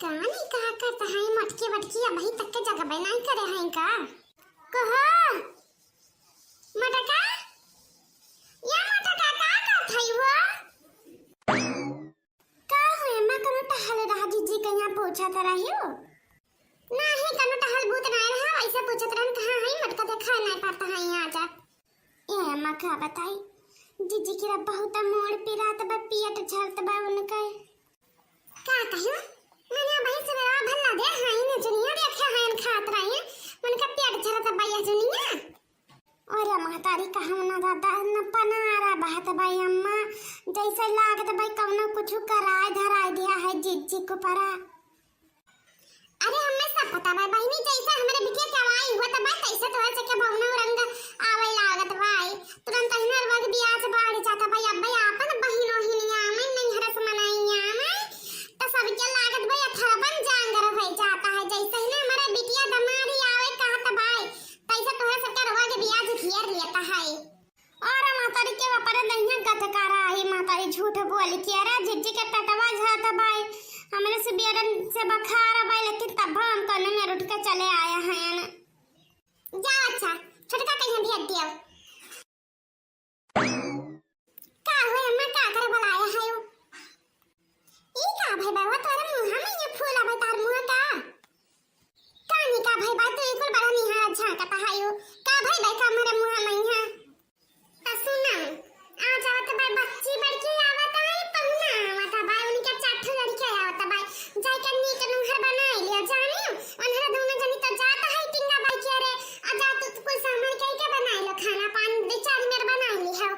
कहानी कहा करता है मटके वटकी अभी तक के जगह पे नहीं करे हैं का कहो मटका या मटका का करत है वो का होए मैं कनो टहल रहा जीजी के यहाँ पूछत रहियो नहीं कनो टहल भूत नहीं रहा ऐसे पूछत रहन कहां है मटका देखा नहीं पड़ता है यहाँ जा ए अम्मा का बताई जीजी की बहुत मोड़ पिरात बा पियट झलत बा उनका का कहियो मैंने भाई से मेरा भल्ला दे हां इने दुनिया देखा है इन खात रही मन का पेट झरत भैया दुनिया और महतारी कहम ना दादा न पना रहा बात भाई अम्मा जैसे लागत भाई कवनो कुछ कराय धराय दिया है जिज्जी को परा अरे हमें सब पता भाई बहनी जैसे हमारे बिटिया कवाई हुआ त भाई कैसे तो ऐसे के भवनो रंग आवे लागत भाई तुरंत हिनर वग ब्याज बाढ़ जाता भाई अब भाई आपन बहिनो हिनिया में नहीं हरस मनाइया में तो सब के लागत भाई अथरबन जांगर भई जाता है जैसे ही ना हमारे बिटिया दमारी आवे कहत भाई कैसे तोहे सबके रवा के ब्याज घेर लेता है और मातारी के ऊपर नहीं गतकारा है मातारी झूठ बोल के अरे जिज्जी के पेटवा जाता भाई हमरे से बियरन से बखारा भाई लेकिन तब हम करने में उठ के चले आया हैं जा अच्छा छोटका कहीं भेज दियो का हुए अम्मा का करे बुलाया है यो ई का भाई बाबा तोरे मुंह में ये फूल आवे तार मुंह का कानी का भाई बात तो एक बड़ा निहार झांकता है यो का भाई भाई का मेरे मुंह में है त सुना आ जावत भाई बच्ची बड़की आवत है पहुना आवत भाई उनके चाठ लड़के आवत भाई जाय के नीक नुहर बनाई लिया जानियो उन्हरा दोनों जनी तो जाता है टिंगा भाई के रे आ जा तू कोई सामान कई के बनाई लो खाना पानी बेचारी मेरे बनाई ली हो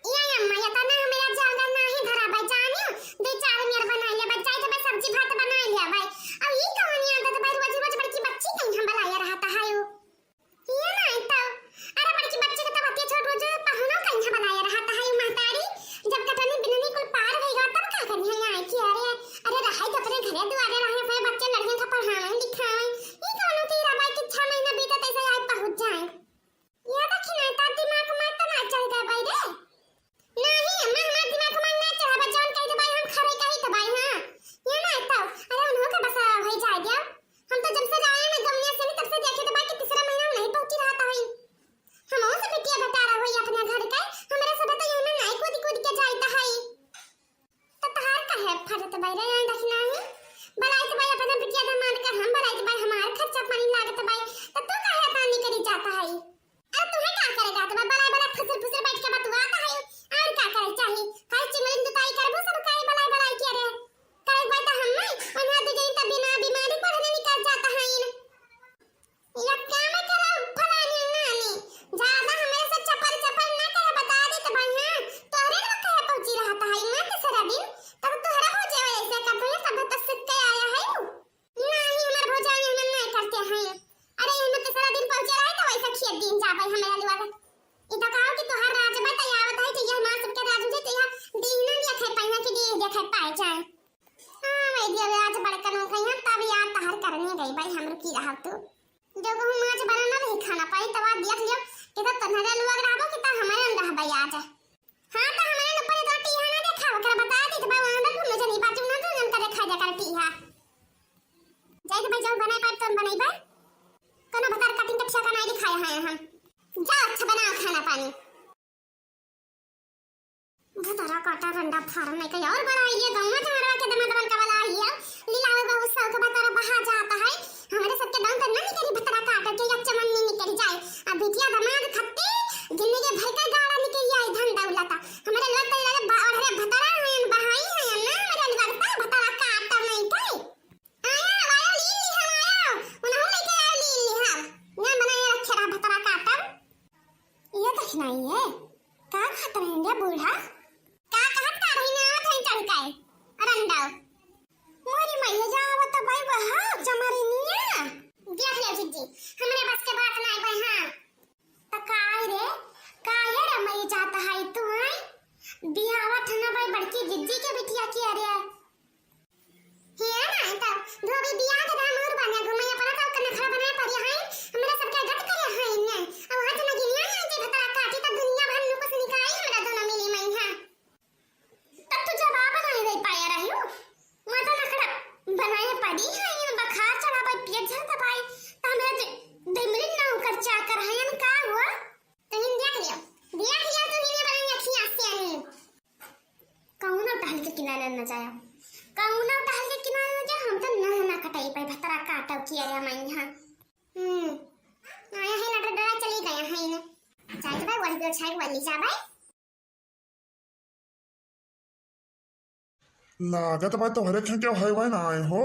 ये अम्मा या तना मेरा जागा नहीं धरा भाई जानियो बेचारी मेरे बनाई ले बच्चा तो मैं सब्जी भात बनाई लिया भाई अब ये कहानी आता तो भाई रोज रोज बड़की बच्ची नहीं हम बनाया रहता है ये नहीं तो अरे बड़की बच्ची के तो बच्चे छोड़ रोज पहुना कहीं बनाया रहता है महतारी जब कटनी बिननी कुल पार होएगा तब का करी है आई कि अरे रहाई तो अपने घरे दुआरे रहे पे बच्चे लड़के का पढ़ावे लिखावे ई कोनो तेरा भाई कि 6 महीना बीते तैसे आई पहुंच जाए ये देखी ना ता दिमाग में तो ना चल गए भाई रे नहीं अम्मा हमारा दिमाग में ना चढ़ा बा जान कह दे भाई हम खरे कही तो भाई हां ये ना तो अरे उन्हों का बस हो जाए गया हम तो जब से आए ना गमनिया से तब से देखे तो भाई कि तीसरा महीना नहीं पहुंची रहता है हम और से बिटिया बता रहा हुई अपने घर के हमारे सब तो यहां नहीं कूद कूद के जाता है तो तहार का है फरत भाई रे देखना है बलाई तो भाई अपने बिटिया दामाद का हम बलाई तो भाई हमार खर्चा पानी लागत भाई तो तू काहे पानी करी जाता है अरे तू है क्या करेगा तो बलाई बलाई फसर फसर बैठ के बतवाता है और क्या करे चाहिए हर चिमरिन दुताई करबो सब काहे बलाई बलाई के रे करे भाई तो हम नहीं उन्हें तो जई तब बिना बीमारी पढ़ने निकल जाता है ये क्या मैं करा फलाने नानी ज्यादा हमें से चपल चपल ना करे बता दे तो भाई हां तोरे न कहे पहुंची रहता है मैं तो सारा दिन तब तोहरा हो जाए ऐसे का भैया सब तो सिक्के आया है नहीं हमार भौजाई हम नहीं करते हैं अरे हम तो सारा दिन पहुंचे रहे तो वैसा खेत दिन जा भाई हमारा लिवा ई तो कहो कि तोहर राज बता आवत है कि ये हमार सबके राज जे तेहा दीना देखे पाइना कि दे देखे पाए जाए हां भाई दिया आज बड़कन हो गई तब याद तहर करने गई भाई हमर की रहा तू जो को हम आज बनाना नहीं खाना पाई तब देख लियो कि तो तन्हरे लुआ राबो कि त हमारे अंदर भाई आज हां तो हमारे ऊपर तो टीहा ना देखा ओकरा बता दे तो भाई वहां घूम जनी बाजू ना तो जन का देखा जा कर टीहा जाई तो भाई जो बनाई पाए तो बनाई भाई कोनो बता कटिंग कक्षा का नहीं दिखाया है हम जा अच्छा बनाओ खाना पानी भतरा काटा रंडा फार्म में कहीं और बड़ा ये गांव में हमारा के दमन का वाला है लीलावे बहुत साल का बतरा बहा जाता है हमारे सबके दांत ना निकली भतरा काट के या चमन नहीं निकल जाए अब बिटिया दमाद खत्ते गिन्नी के भर का गाड़ा निकल जाए धन दौलता हमारे लोग तो लगे बाहर भतरा है बहाई है ना मेरे लगता भतरा काट नहीं थे आया वाला ली हम आया उन्होंने लेके आया ली हम ना बनाए रखे रहा भतरा काटा ये तो नहीं है का खाता रहेंगे बूढ़ा का कहत का रही ना थे चढ़काए रंडाओ मोरी मैया जावा तो भाई वहां जमारी निया देख ले जिज्जी हमरे बस के बात नहीं भाई हां त काय रे मैं जाता है तू आई बियावा थना भाई बड़की जिज्जी के बिटिया की अरे है ना त धोबी बियाह के दाम और बना घुमैया पड़ा तो कने खरा बनाए पड़ी है हमरा सबके गट करे है ने अब हाथ न गिनिया है जे बता काटी त दुनिया भर नु कुछ निकाई हमरा दोनों मिली मैं हां तब तू जवाब नहीं दे पाया रही हूं माता नखड़ा बनाए किया रे मैं यहाँ आया है ना डरा चली गया है ना चाय तो भाई वही पे चाय वाली जा भाई लागत भाई तोहरे खे क्या है भाई ना आए हो।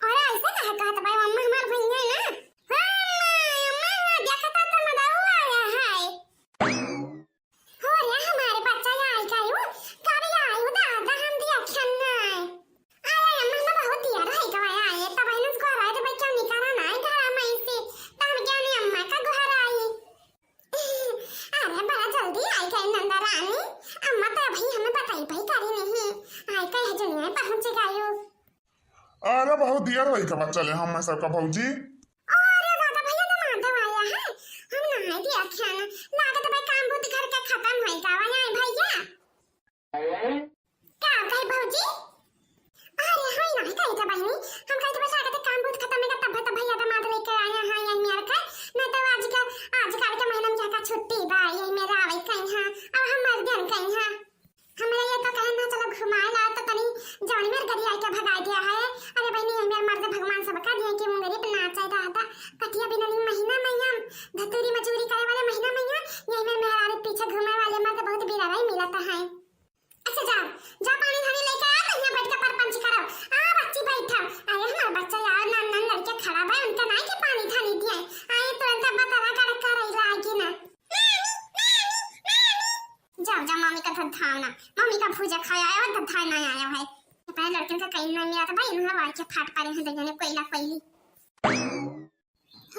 अरे ऐसा कहा तो भाई अम्मा हमार भैया है ना हां अम्मा देखा तो मदाऊ आया है हो रे हमारे बच्चा आई कायो कब आई दादा हम दिया खन्ना आया अम्मा ना बहुत दिया रहा है कब आए तब इनस घर आए तो भाई क्या निकाला ना घर में से तब क्या नहीं अम्मा का घर आई अरे बड़ा जल्दी आई गई नंदा रानी अम्मा तो अभी हमें बताई भाई करे नहीं आई कह जने पहुंच गयो। अरे बहुत दियर भाई का चले हम सबका भौजी अरे दादा भैया तो माधव आया है हम नहाए दिया खाना लागत भाई काम बहुत घर का खत्म होई का आया भैया का भाई भौजी अरे हाय ना कही था बहनी हम कही तो बस आगे काम बहुत खत्म है तब भैया तो माधव लेकर आया है यही मेरे का मैं तो आजकल के महीना में जाकर छुट्टी बा यही मेरा आवे कहीं हां अब हम मर गए कहीं हां हमरा ये तो कहना चलो घुमाए ला तो तनी जवानी में गड़ी आई के भगा दिया है। अरे बहनी हम मर्द भगवान सब का दिए कि मेरे पे नाच आया था कटिया बिना महीना में हम धतूरी मजूरी करे वाले महीना में यही में मेरे पीछे घूमने वाले मर्द बहुत बिरावा ही मिलता है। अच्छा जाओ जा पानी धानी लेके आ तो यहां बैठ के परपंच करो आ बच्ची बैठा अरे हमारा बच्चा यार नन लड़के खड़ा है उनका नहीं के पानी धानी दिए आए तुरंत बता रहा कर रही लागी ना जाओ जा मम्मी का धधाना मम्मी का भूजा खाया है और धधा नहीं आया है पहले लड़कियों का कहीं नहीं मिला था भाई इन्होंने वाई के फाट पारे हैं देखने कोयला कोयली।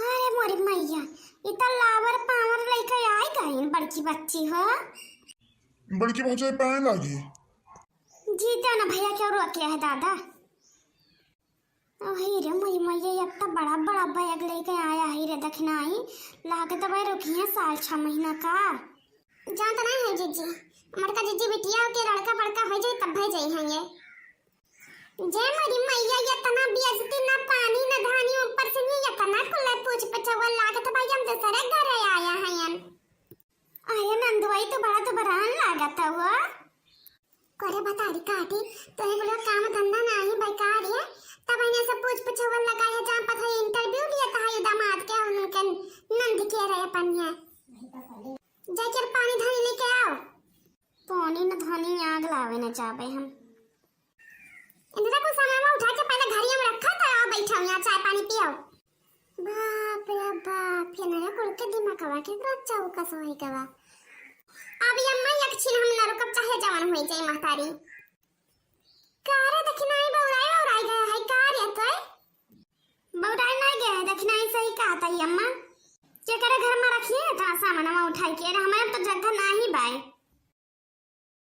अरे मोरी मैया इतना लावर पावर लेके आई कहीं बड़की बच्ची हो बड़की भौजी पाए लागी जीता ना भैया क्यों रोक लिया है दादा ओही रे मोरी मैया अब तो बड़ा बड़ा बैग लेके आया है रे देखना आई लागत भाई रुकी है 6 महीना का जानता नहीं है जीजी हमारे का जीजी बिटिया के लड़का बड़का हो जाए तब भेज जाएंगे जय मोरी मैया ये तना बेइज्जती ना पानी ना धानी ऊपर से नहीं ये तना कुल्ला पूछ पचवा लागत भाई हम तो सारे घर आया है यन आया नंदवाई तो बड़ा लागत हुआ करे बता रही काटी तो ये बोलो काम धंधा नहीं बेकार है तब इन्हें सब पूछ पचवा लगाया जहां पता इंटरव्यू लिया था ये दामाद के उनके नंद के रहे अपन है जाकर पानी धानी लेके आओ पानी न धानी आग लावे न जावे हम इंदिरा को सामान उठा के पहले घड़िया में रखा था और बैठा हूं यहां चाय पानी पियो बाप रे बाप ये नया कुल के दिमाग कवा के रच्चा का सोई कवा अब अम्मा एक छिन हम न रुकब चाहे जवान होई जाए महतारी कारे दखनाई बौराई गया है कार्य तो बौराई नहीं गया है दखनाई सही कहा था अम्मा जे करे घर में रखिए था सामान उठाई के हमारे तो जगह नहीं बाई